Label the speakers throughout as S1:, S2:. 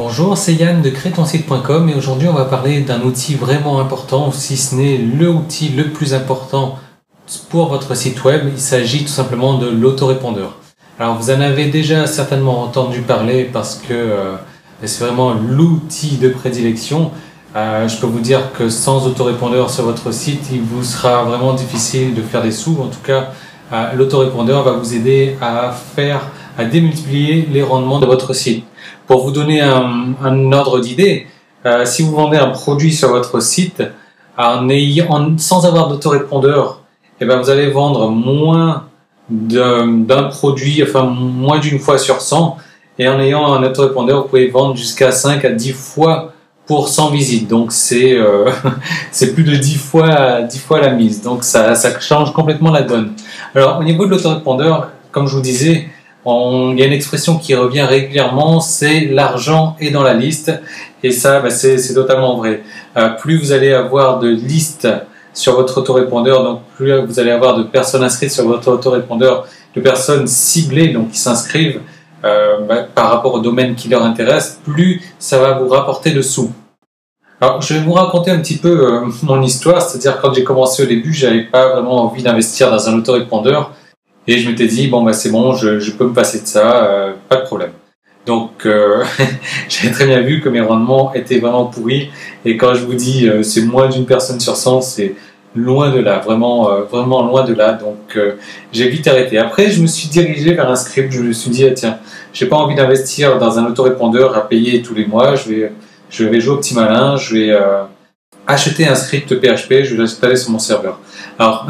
S1: Bonjour, c'est Yann de crétonsite.com et aujourd'hui on va parler d'un outil vraiment important, si ce n'est le outil le plus important pour votre site web. Il s'agit tout simplement de l'autorépondeur. Alors vous en avez déjà certainement entendu parler parce que c'est vraiment l'outil de prédilection. Je peux vous dire que sans autorépondeur sur votre site, il vous sera vraiment difficile de faire des sous. En tout cas, l'autorépondeur va vous aider à démultiplier les rendements de votre site. Pour vous donner un ordre d'idée, si vous vendez un produit sur votre site sans avoir d'autorépondeur, vous allez vendre moins d'un produit, enfin moins d'une fois sur 100, et en ayant un autorépondeur, vous pouvez vendre jusqu'à 5 à 10 fois pour 100 visites. Donc c'est plus de 10 fois la mise. Donc ça change complètement la donne. Alors au niveau de l'autorépondeur, comme je vous disais, il y a une expression qui revient régulièrement, c'est l'argent est dans la liste, et ça c'est totalement vrai. Plus vous allez avoir de listes sur votre autorépondeur, donc plus vous allez avoir de personnes inscrites sur votre autorépondeur, de personnes ciblées donc qui s'inscrivent par rapport au domaine qui leur intéresse, plus ça va vous rapporter de sous. Alors je vais vous raconter un petit peu mon histoire, c'est-à-dire quand j'ai commencé au début, j'avais pas vraiment envie d'investir dans un autorépondeur. Et je m'étais dit, c'est bon, je peux me passer de ça, pas de problème. Donc, j'avais très bien vu que mes rendements étaient vraiment pourris. Et quand je vous dis, c'est moins d'une personne sur 100, c'est loin de là, vraiment loin de là. Donc, j'ai vite arrêté. Après, je me suis dirigé vers un script. Je me suis dit, tiens, j'ai pas envie d'investir dans un autorépondeur à payer tous les mois. Je vais jouer au petit malin. Je vais acheter un script PHP, je vais l'installer sur mon serveur. Alors,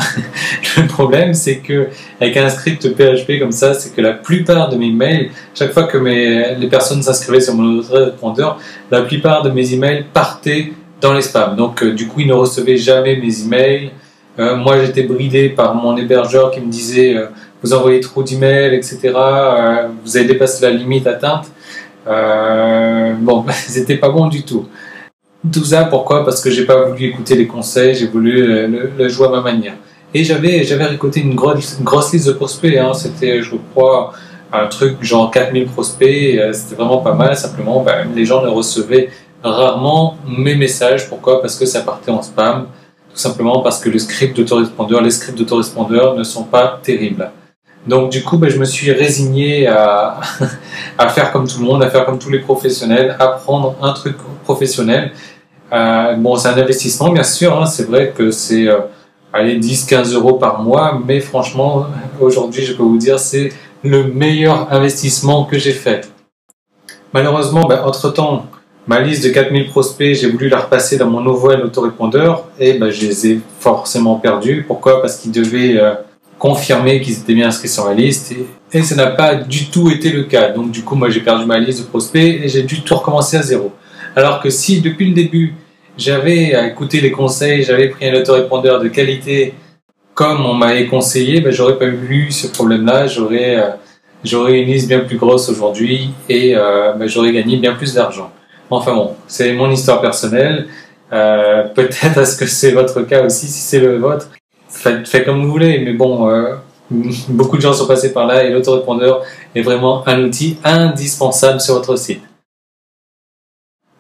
S1: le problème, c'est que avec un script PHP comme ça, c'est que la plupart de mes mails, chaque fois que les personnes s'inscrivaient sur mon autorépondeur, la plupart de mes emails partaient dans les spams. Donc, du coup, ils ne recevaient jamais mes emails. Moi, j'étais bridé par mon hébergeur qui me disait vous envoyez trop d'emails, etc. Vous avez dépassé la limite atteinte. C'était pas bon du tout. Tout ça, pourquoi? Parce que j'ai pas voulu écouter les conseils, j'ai voulu le jouer à ma manière. Et j'avais récolté une grosse liste de prospects, hein. C'était, je crois, un truc genre 4000 prospects, c'était vraiment pas mal, simplement, les gens ne recevaient rarement mes messages. Pourquoi? Parce que ça partait en spam, tout simplement parce que les scripts d'autorépondeur ne sont pas terribles. Donc du coup, je me suis résigné à faire comme tout le monde, à faire comme tous les professionnels, à prendre un truc professionnel. C'est un investissement, bien sûr, hein, c'est vrai que c'est 10-15 euros par mois, mais franchement, aujourd'hui, je peux vous dire, c'est le meilleur investissement que j'ai fait. Malheureusement, entre-temps, ma liste de 4000 prospects, j'ai voulu la repasser dans mon nouvel autorépondeur, et je les ai forcément perdus. Pourquoi? Parce qu'ils devaient confirmer qu'ils étaient bien inscrits sur la liste, et ça n'a pas du tout été le cas. Donc du coup, moi j'ai perdu ma liste de prospects et j'ai dû tout recommencer à zéro. Alors que si depuis le début j'avais écouté les conseils, j'avais pris un autorépondeur de qualité comme on m'avait conseillé, j'aurais pas eu ce problème-là, j'aurais une liste bien plus grosse aujourd'hui, et j'aurais gagné bien plus d'argent. Enfin bon, c'est mon histoire personnelle. Peut-être est-ce que c'est votre cas aussi? Si c'est le vôtre, faites comme vous voulez, mais beaucoup de gens sont passés par là, et l'autorépondeur est vraiment un outil indispensable sur votre site.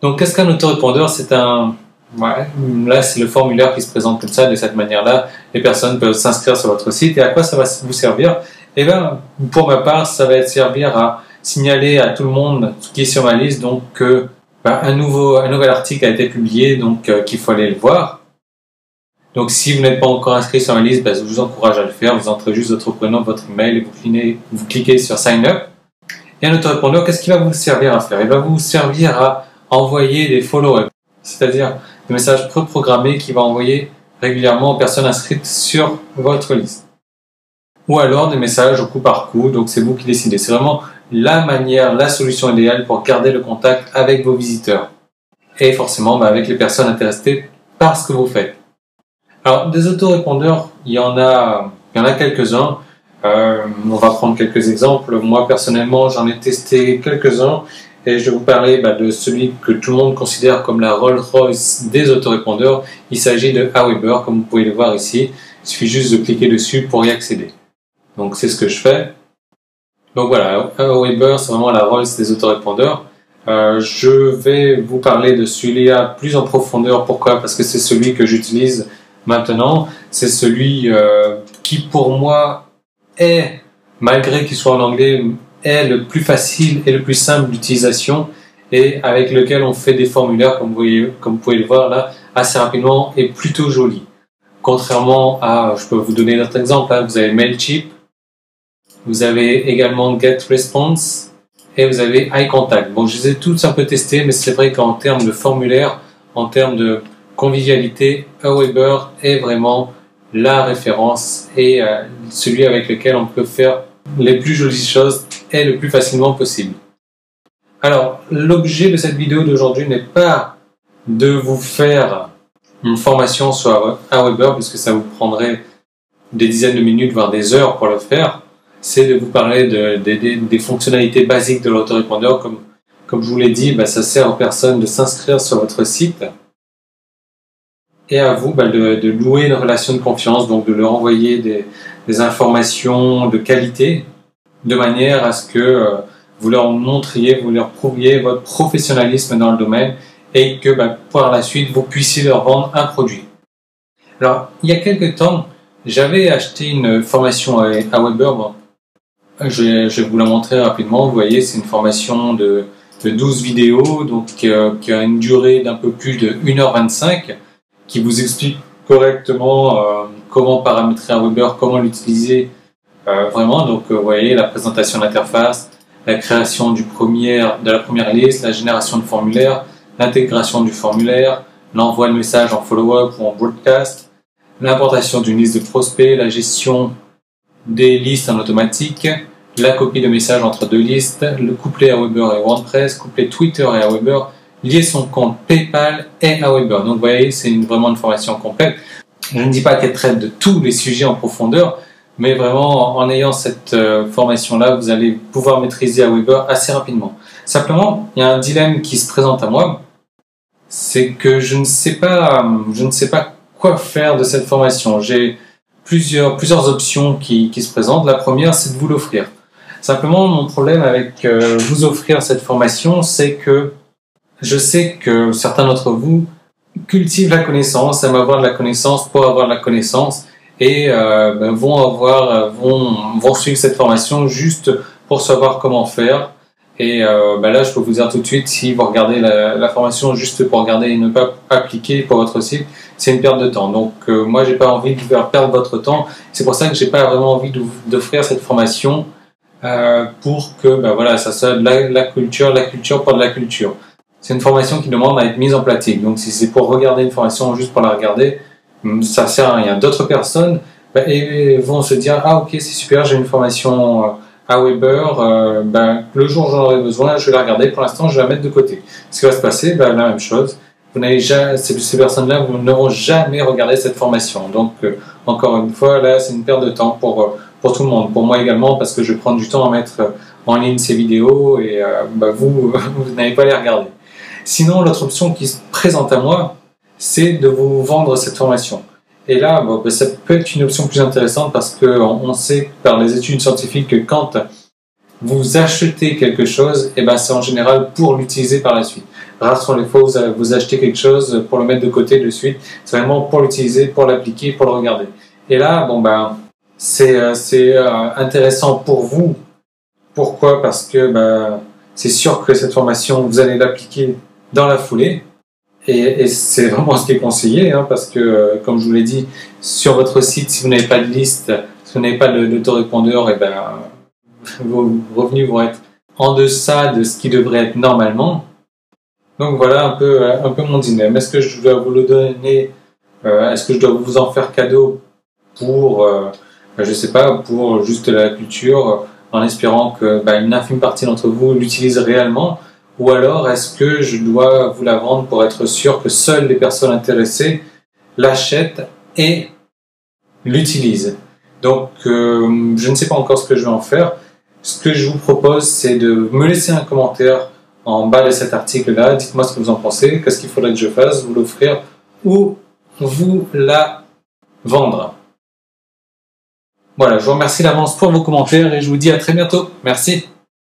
S1: Donc, qu'est-ce qu'un autorépondeur? Là, c'est le formulaire qui se présente comme ça, de cette manière-là. Les personnes peuvent s'inscrire sur votre site. Et à quoi ça va vous servir? Pour ma part, ça va servir à signaler à tout le monde qui est sur ma liste, donc que un nouvel article a été publié, donc qu'il faut aller le voir. Donc, si vous n'êtes pas encore inscrit sur ma liste, je vous encourage à le faire. Vous entrez juste votre prénom, votre email, et vous cliquez sur Sign Up. Et un autorépondeur, qu'est-ce qu'il va vous servir à faire? Il va vous servir à envoyer des follow-up, c'est-à-dire des messages préprogrammés qu'il va envoyer régulièrement aux personnes inscrites sur votre liste. Ou alors des messages au coup par coup, donc c'est vous qui décidez. C'est vraiment la solution idéale pour garder le contact avec vos visiteurs. Et forcément, avec les personnes intéressées par ce que vous faites. Alors, des autorépondeurs, il y en a quelques-uns. On va prendre quelques exemples. Moi, personnellement, j'en ai testé quelques-uns. Et je vais vous parler de celui que tout le monde considère comme la Rolls-Royce des autorépondeurs. Il s'agit de Aweber, comme vous pouvez le voir ici. Il suffit juste de cliquer dessus pour y accéder. Donc c'est ce que je fais. Donc voilà, Aweber, c'est vraiment la Rolls des autorépondeurs. Je vais vous parler de celui-là plus en profondeur. Pourquoi? Parce que c'est celui que j'utilise maintenant. C'est celui qui pour moi est, malgré qu'il soit en anglais, est le plus facile et le plus simple d'utilisation et avec lequel on fait des formulaires, comme vous pouvez le voir là, assez rapidement et plutôt joli. Contrairement à, je peux vous donner d'autres exemples, hein, vous avez Mailchimp, vous avez également GetResponse et vous avez iContact. Bon, je les ai tous un peu testés, mais c'est vrai qu'en termes de formulaire, en termes de convivialité, Aweber est vraiment la référence et celui avec lequel on peut faire les plus jolies choses et le plus facilement possible. Alors, l'objet de cette vidéo d'aujourd'hui n'est pas de vous faire une formation sur Aweber, puisque ça vous prendrait des dizaines de minutes, voire des heures pour le faire. C'est de vous parler des fonctionnalités basiques de l'autorépondeur. Comme je vous l'ai dit, ça sert aux personnes de s'inscrire sur votre site et à vous de louer une relation de confiance, donc de leur envoyer des informations de qualité de manière à ce que vous leur montriez, vous leur prouviez votre professionnalisme dans le domaine et que par la suite vous puissiez leur vendre un produit. Alors, il y a quelques temps, j'avais acheté une formation à Aweber. Bon, je vais vous la montrer rapidement. Vous voyez, c'est une formation de 12 vidéos, donc qui a une durée d'un peu plus de 1h25, qui vous explique correctement comment paramétrer Aweber, comment l'utiliser vraiment. Donc, vous voyez, la présentation de l'interface, la création de la première liste, la génération de formulaire, l'intégration du formulaire, l'envoi de messages en follow-up ou en broadcast, l'importation d'une liste de prospects, la gestion des listes en automatique, la copie de messages entre deux listes, le couplet Aweber et WordPress, couplet Twitter et Aweber, lier son compte PayPal et Aweber. Donc vous voyez, c'est vraiment une formation complète. Je ne dis pas qu'elle traite de tous les sujets en profondeur, mais vraiment en ayant cette formation-là, vous allez pouvoir maîtriser Aweber assez rapidement. Simplement, il y a un dilemme qui se présente à moi, c'est que je ne sais pas quoi faire de cette formation. J'ai plusieurs options qui se présentent. La première, c'est de vous l'offrir. Simplement, mon problème avec vous offrir cette formation, c'est que je sais que certains d'entre vous cultivent la connaissance, aiment avoir de la connaissance pour avoir de la connaissance et vont suivre cette formation juste pour savoir comment faire. Et là, je peux vous dire tout de suite, si vous regardez la formation juste pour regarder et ne pas appliquer pour votre site, c'est une perte de temps. Donc, moi, j'ai pas envie de vous faire perdre votre temps. C'est pour ça que j'ai pas vraiment envie d'offrir cette formation pour que, ça soit de la culture pour de la culture. C'est une formation qui demande à être mise en pratique. Donc, si c'est pour regarder une formation juste pour la regarder, ça sert à rien. D'autres personnes vont se dire, ah ok, c'est super, j'ai une formation Aweber, le jour où j'en aurai besoin, je vais la regarder. Pour l'instant, je vais la mettre de côté. Ce qui va se passer, la même chose. Ces personnes-là n'auront jamais regardé cette formation. Donc, encore une fois, là, c'est une perte de temps pour tout le monde. Pour moi également, parce que je vais prendre du temps à mettre en ligne ces vidéos et vous n'allez pas les regarder. Sinon, l'autre option qui se présente à moi, c'est de vous vendre cette formation. Et là, ça peut être une option plus intéressante parce qu'on sait par les études scientifiques que quand vous achetez quelque chose, c'est en général pour l'utiliser par la suite. Rares sont les fois où vous achetez quelque chose pour le mettre de côté de suite. C'est vraiment pour l'utiliser, pour l'appliquer, pour le regarder. Et là, c'est intéressant pour vous. Pourquoi? Parce que c'est sûr que cette formation, vous allez l'appliquer dans la foulée. Et c'est vraiment ce qui est conseillé, parce que, comme je vous l'ai dit, sur votre site, si vous n'avez pas de liste, si vous n'avez pas d'autorépondeur, vos revenus vont être en deçà de ce qui devrait être normalement. Donc voilà un peu mon dilemme. Est-ce que je dois vous le donner? Est-ce que je dois vous en faire cadeau pour, je sais pas, pour juste la culture, en espérant que une infime partie d'entre vous l'utilise réellement? Ou alors, est-ce que je dois vous la vendre pour être sûr que seules les personnes intéressées l'achètent et l'utilisent? Donc, je ne sais pas encore ce que je vais en faire. Ce que je vous propose, c'est de me laisser un commentaire en bas de cet article-là. Dites-moi ce que vous en pensez. Qu'est-ce qu'il faudrait que je fasse? Vous l'offrir ou vous la vendre? Voilà, je vous remercie d'avance pour vos commentaires et je vous dis à très bientôt. Merci.